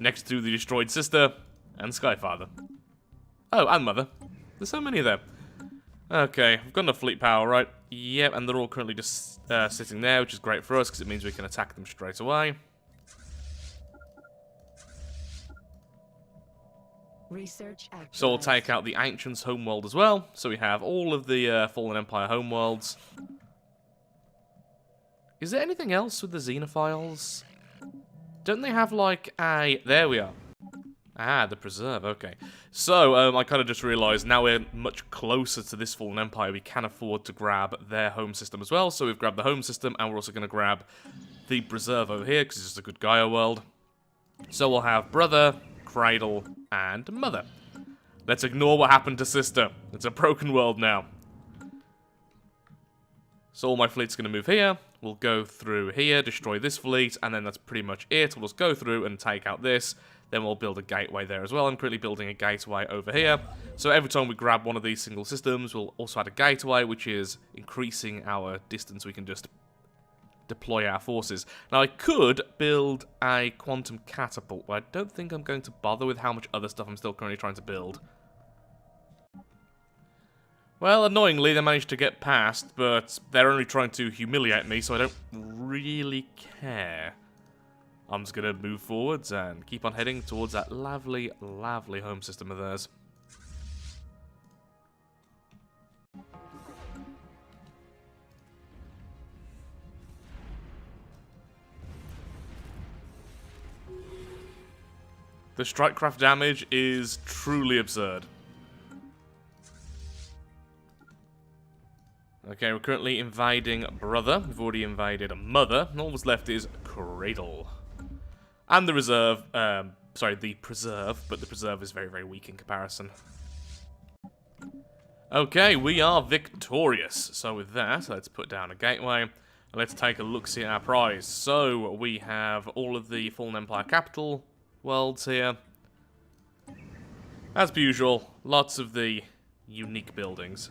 Next to the destroyed sister, and Skyfather. Oh, and Mother. There's so many there. Okay, we've got enough fleet power, right? Yep, and they're all currently just sitting there, which is great for us, because it means we can attack them straight away. Research actualized. So we'll take out the Ancients' homeworld as well. So we have all of the Fallen Empire homeworlds. Is there anything else with the Xenophiles? Don't they have like a... There we are. Ah, the Preserve, okay. So, I kind of just realised now we're much closer to this Fallen Empire, we can afford to grab their home system as well. So we've grabbed the home system, and we're also going to grab the Preserve over here, because it's just a good Gaia world. So we'll have Brother, Cradle, and Mother. Let's ignore what happened to Sister. It's a broken world now. So all my fleet's going to move here. We'll go through here, destroy this fleet, and then that's pretty much it. We'll just go through and take out this. Then we'll build a gateway there as well. I'm currently building a gateway over here. So every time we grab one of these single systems, we'll also add a gateway, which is increasing our distance. We can just deploy our forces. Now, I could build a quantum catapult, but I don't think I'm going to bother with how much other stuff I'm still currently trying to build. Well, annoyingly, they managed to get past, but they're only trying to humiliate me, so I don't really care. I'm just going to move forwards and keep on heading towards that lovely, lovely home system of theirs. The strikecraft damage is truly absurd. Okay, we're currently invading Brother. We've already invaded Mother. And all that's left is Cradle. And the reserve, sorry, the Preserve, but the Preserve is very, very weak in comparison. Okay, we are victorious. So with that, let's put down a gateway. And let's take a look-see at our prize. So we have all of the Fallen Empire capital worlds here. As per usual, lots of the unique buildings.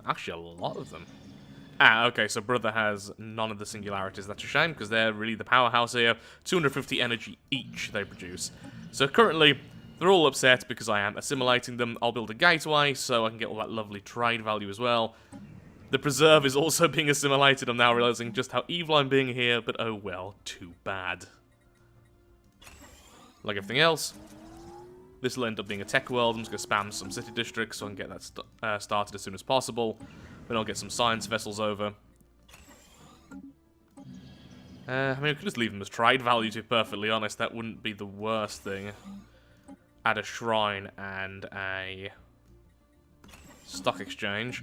Actually, a lot of them. Ah, okay, so Brother has none of the singularities. That's a shame, because they're really the powerhouse here. 250 energy each they produce. So currently, they're all upset because I am assimilating them. I'll build a gateway, so I can get all that lovely trade value as well. The Preserve is also being assimilated. I'm now realizing just how evil I'm being here, but oh well, too bad. Like everything else, this will end up being a tech world. I'm just going to spam some city districts so I can get that started as soon as possible. Then I'll get some science vessels over. I mean, I could just leave them as trade value, to be perfectly honest. That wouldn't be the worst thing. Add a shrine and a stock exchange.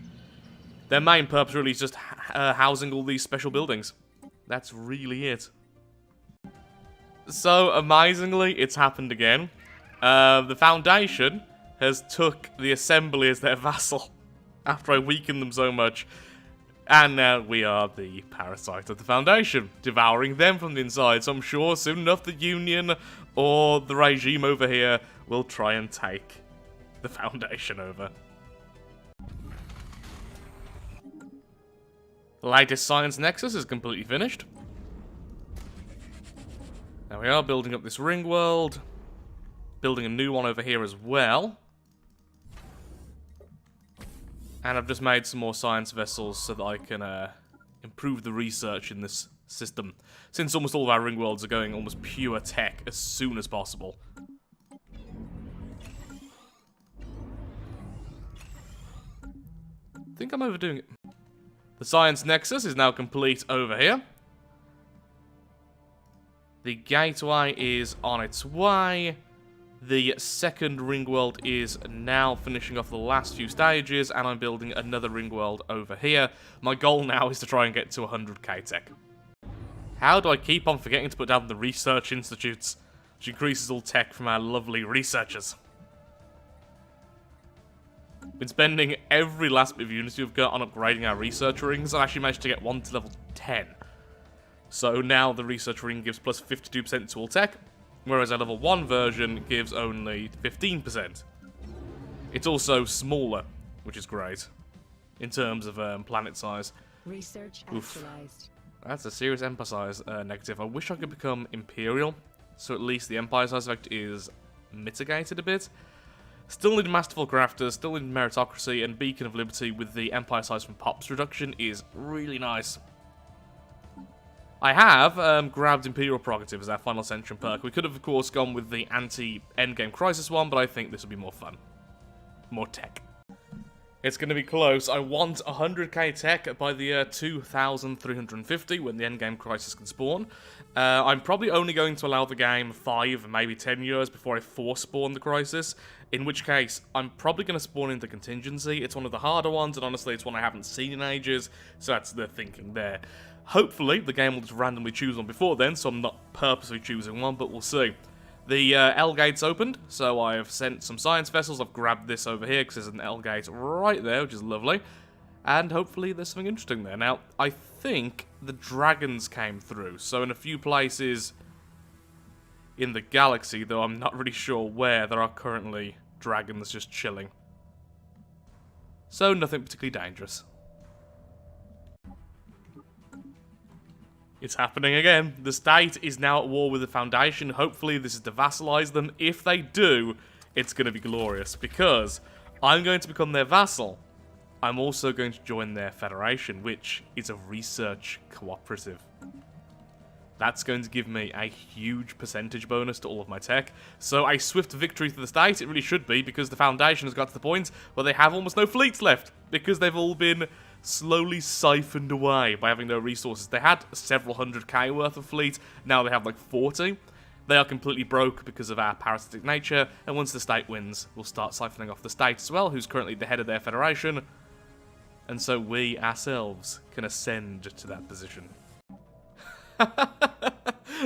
Their main purpose really is just housing all these special buildings. That's really it. So, amazingly, it's happened again. The Foundation has took the Assembly as their vassal after I weakened them so much. And now we are the parasite of the Foundation, devouring them from the inside. So I'm sure soon enough the Union or the regime over here will try and take the Foundation over. The latest Science Nexus is completely finished. Now we are building up this ring world. Building a new one over here as well. And I've just made some more science vessels so that I can improve the research in this system. Since almost all of our ring worlds are going almost pure tech as soon as possible. I think I'm overdoing it. The Science Nexus is now complete over here. The gateway is on its way. The second ring world is now finishing off the last few stages, and I'm building another ring world over here. My goal now is to try and get to 100k tech. How do I keep on forgetting to put down the research institutes, which increases all tech from our lovely researchers? Been spending every last bit of Unity we've got on upgrading our research rings. I actually managed to get one to level 10. So now the research ring gives plus 52% to all tech, whereas our level 1 version gives only 15%. It's also smaller, which is great, in terms of planet size. Research Oof. actualized. That's a serious empire size negative. I wish I could become Imperial, so at least the empire size effect is mitigated a bit. Still need Masterful Crafters, still need Meritocracy, and Beacon of Liberty with the empire size from Pops reduction is really nice. I have grabbed Imperial Prerogative as our final Ascension perk. We could have, of course, gone with the anti-Endgame Crisis one, but I think this would be more fun. More tech. It's going to be close. I want 100k tech by the year 2350 when the Endgame Crisis can spawn. I'm probably only going to allow the game 5, maybe 10 years before I force spawn the Crisis, in which case I'm probably going to spawn into Contingency. It's one of the harder ones, and honestly it's one I haven't seen in ages, so that's the thinking there. Hopefully the game will just randomly choose one before then, so I'm not purposely choosing one, but we'll see. The L gate's opened, so I've sent some science vessels. I've grabbed this over here because there's an L gate right there, which is lovely. And hopefully there's something interesting there. Now, I think the dragons came through, so in a few places in the galaxy, though I'm not really sure where, there are currently dragons just chilling. So nothing particularly dangerous. It's happening again. The state is now at war with the Foundation. Hopefully this is to vassalize them. If they do, it's going to be glorious, because I'm going to become their vassal. I'm also going to join their Federation, which is a research cooperative. That's going to give me a huge percentage bonus to all of my tech. So a swift victory for the state, it really should be, because the Foundation has got to the point where they have almost no fleets left, because they've all been slowly siphoned away by having no resources. They had several 100k worth of fleet, now they have like 40. They are completely broke because of our parasitic nature, and once the state wins, we'll start siphoning off the state as well, who's currently the head of their federation, and so we ourselves can ascend to that position.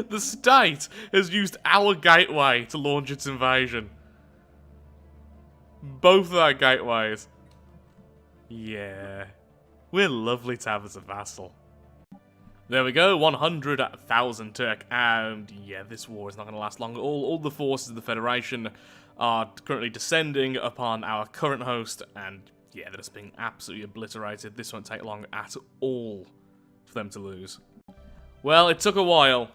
The state has used our gateway to launch its invasion. Both of our gateways. Yeah. We're lovely to have as a vassal. There we go, 100,000 tech, and yeah, this war is not going to last long at all. All the forces of the Federation are currently descending upon our current host, and yeah, they're just being absolutely obliterated. This won't take long at all for them to lose. Well, it took a while,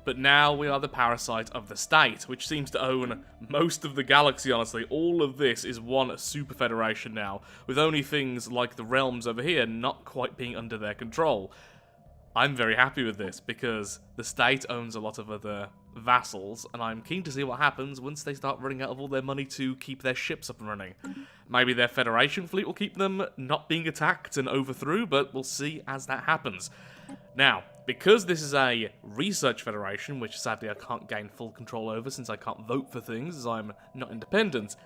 but now we are the parasite of the state, which seems to own most of the galaxy, honestly. All of this is one super federation now, with only things like the realms over here not quite being under their control. I'm very happy with this, because the state owns a lot of other vassals, and I'm keen to see what happens once they start running out of all their money to keep their ships up and running. Maybe their Federation fleet will keep them not being attacked and overthrew, but we'll see as that happens. Now, because this is a research federation, which sadly I can't gain full control over since I can't vote for things as I'm not independent,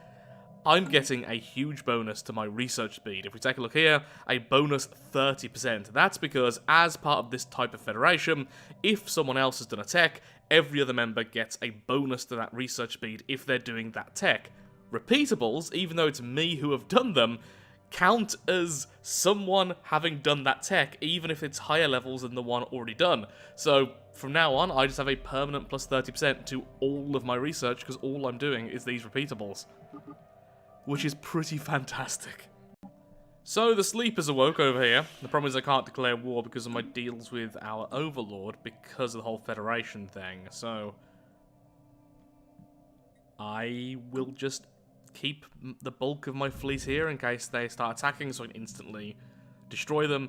I'm getting a huge bonus to my research speed. If we take a look here, a bonus 30%. That's because as part of this type of federation, if someone else has done a tech, every other member gets a bonus to that research speed if they're doing that tech. Repeatables, even though it's me who have done them, count as someone having done that tech, even if it's higher levels than the one already done. So from now on, I just have a permanent plus 30% to all of my research, because all I'm doing is these repeatables, which is pretty fantastic. So the sleepers awoke over here. The problem is I can't declare war because of my deals with our Overlord, because of the whole Federation thing. So I will just keep the bulk of my fleet here in case they start attacking, so I can instantly destroy them.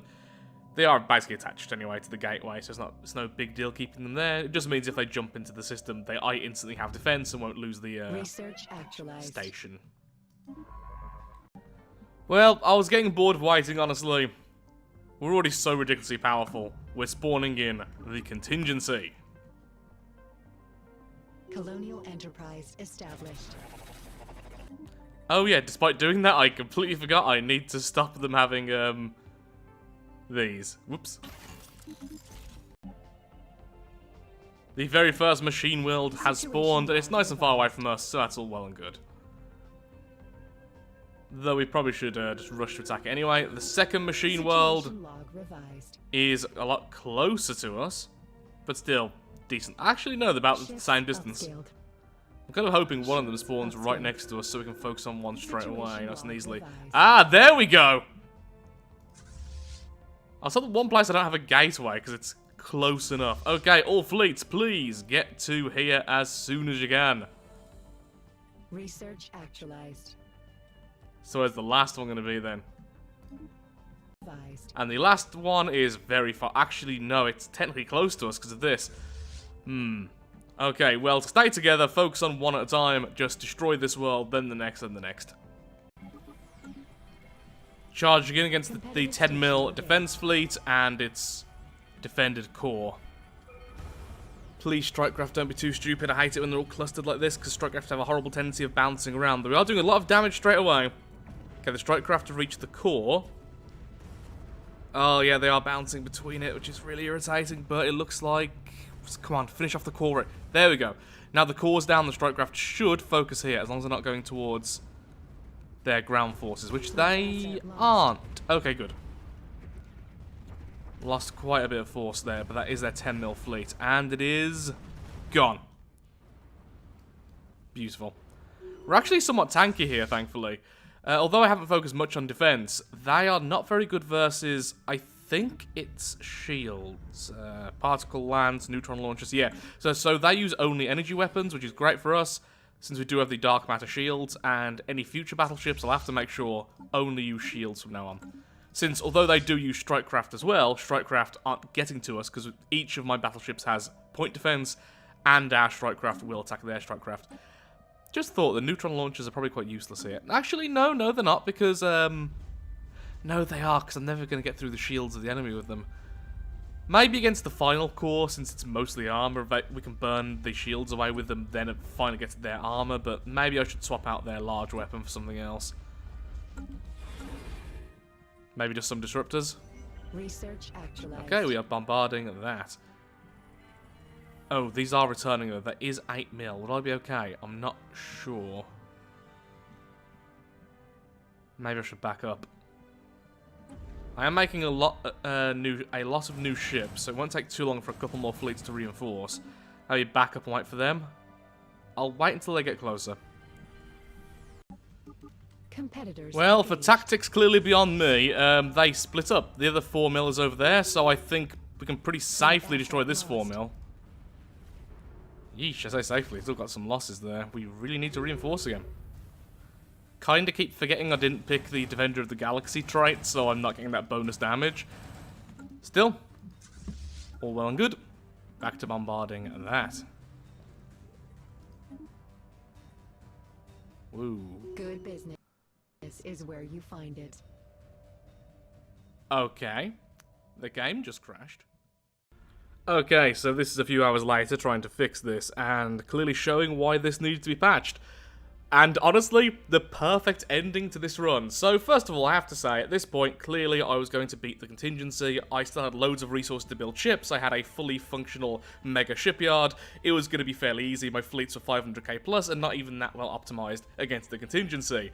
They are basically attached anyway to the gateway, so it's no big deal keeping them there. It just means if they jump into the system, I instantly have defense and won't lose the Research actualized. Station. Well, I was getting bored of waiting, honestly. We're already so ridiculously powerful. We're spawning in the contingency. Colonial enterprise established. Oh yeah, despite doing that, I completely forgot I need to stop them having, these. Whoops. The very first machine world has spawned, and it's nice and far away from us, so that's all well and good. Though we probably should just rush to attack it anyway. The second machine world is a lot closer to us, but still decent. Actually, no, they're about the same distance. I'm kind of hoping one of them spawns right next to us so we can focus on one straight away, nice and easily. Ah, there we go! I'll tell the one place I don't have a gateway because it's close enough. Okay, all fleets, please get to here as soon as you can. Research actualized. So where's the last one going to be then? Advised. And the last one is very far. Actually, no, it's technically close to us because of this. Okay, well, stay together, focus on one at a time, just destroy this world, then the next, and the next. Charging in against the 10 mil defense fleet and its defended core. Please, Strikecraft, don't be too stupid. I hate it when they're all clustered like this, because Strikecraft have a horrible tendency of bouncing around. But we are doing a lot of damage straight away. Okay, the Strikecraft have reached the core. Oh, yeah, they are bouncing between it, which is really irritating, but it looks like... Come on, finish off the core. There we go. Now the core's down, the Strikecraft should focus here, as long as they're not going towards their ground forces, which they aren't. Okay, good. Lost quite a bit of force there, but that is their 10 mil fleet, and it is gone. Beautiful. We're actually somewhat tanky here, thankfully. Although I haven't focused much on defense, they are not very good versus, I think it's shields. Particle lands, neutron launchers, yeah. So they use only energy weapons, which is great for us, since we do have the dark matter shields, and any future battleships will have to make sure only use shields from now on. Since, although they do use Strikecraft as well, Strikecraft aren't getting to us, because each of my battleships has point defense, and our Strikecraft will attack their Strikecraft. Just thought the neutron launchers are probably quite useless here. Actually, no, they're not, because, no, they are, because I'm never going to get through the shields of the enemy with them. Maybe against the final core, since it's mostly armor, we can burn the shields away with them, then it finally gets their armor, but maybe I should swap out their large weapon for something else. Maybe just some disruptors. Research actualized. Okay, we are bombarding that. Oh, these are returning though. That is 8 mil. Would I be okay? I'm not sure. Maybe I should back up. I am making a lot of new ships, so it won't take too long for a couple more fleets to reinforce. Maybe back up and wait for them. I'll wait until they get closer. Competitors. Well, for tactics clearly beyond me, they split up. The other 4 mil is over there, so I think we can pretty safely destroy this 4 mil. Yeesh, I say safely. Still got some losses there. We really need to reinforce again. Kinda keep forgetting I didn't pick the Defender of the Galaxy trait, so I'm not getting that bonus damage. Still, all well and good. Back to bombarding that. Woo. Good business is where you find it. Okay. The game just crashed. Okay, so this is a few hours later trying to fix this, and clearly showing why this needs to be patched. And honestly, the perfect ending to this run. So first of all, I have to say, at this point, clearly I was going to beat the contingency. I still had loads of resources to build ships. I had a fully functional mega shipyard. It was going to be fairly easy. My fleets were 500k plus and not even that well optimized against the contingency.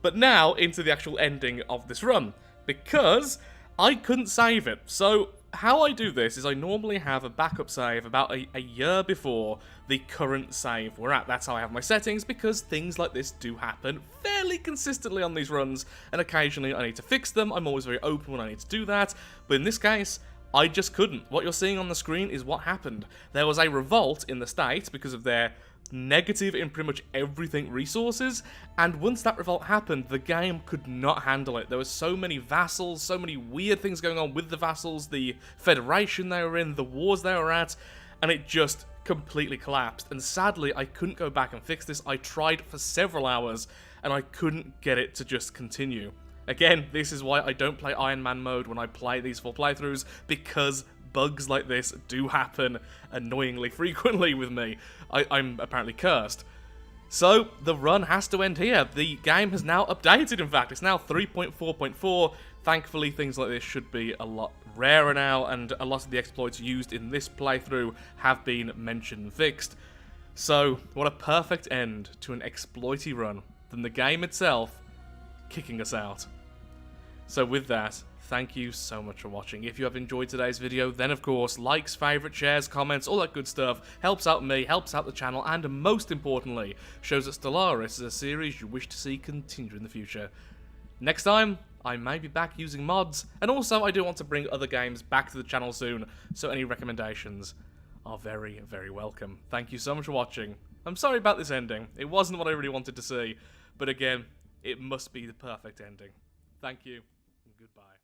But now, into the actual ending of this run. Because I couldn't save it. So how I do this is I normally have a backup save about a year before the current save we're at. That's how I have my settings, because things like this do happen fairly consistently on these runs, and occasionally I need to fix them. I'm always very open when I need to do that, but in this case, I just couldn't. What you're seeing on the screen is what happened. There was a revolt in the state because of their negative in pretty much everything resources, and once that revolt happened, the game could not handle it. There were so many vassals, so many weird things going on with the vassals, the federation they were in, the wars they were at, and it just completely collapsed. And sadly, I couldn't go back and fix this. I tried for several hours, and I couldn't get it to just continue. Again, this is why I don't play Iron Man mode when I play these full playthroughs, because bugs like this do happen annoyingly frequently with me. I'm apparently cursed. So, the run has to end here. The game has now updated, in fact. It's now 3.4.4. Thankfully, things like this should be a lot rarer now, and a lot of the exploits used in this playthrough have been mentioned and fixed. So, what a perfect end to an exploity run than the game itself kicking us out. So with that, thank you so much for watching. If you have enjoyed today's video, then of course, likes, favourites, shares, comments, all that good stuff helps out me, helps out the channel, and most importantly, shows that Stellaris is a series you wish to see continue in the future. Next time, I may be back using mods, and also I do want to bring other games back to the channel soon, so any recommendations are very, very welcome. Thank you so much for watching. I'm sorry about this ending. It wasn't what I really wanted to see, but again, it must be the perfect ending. Thank you, and goodbye.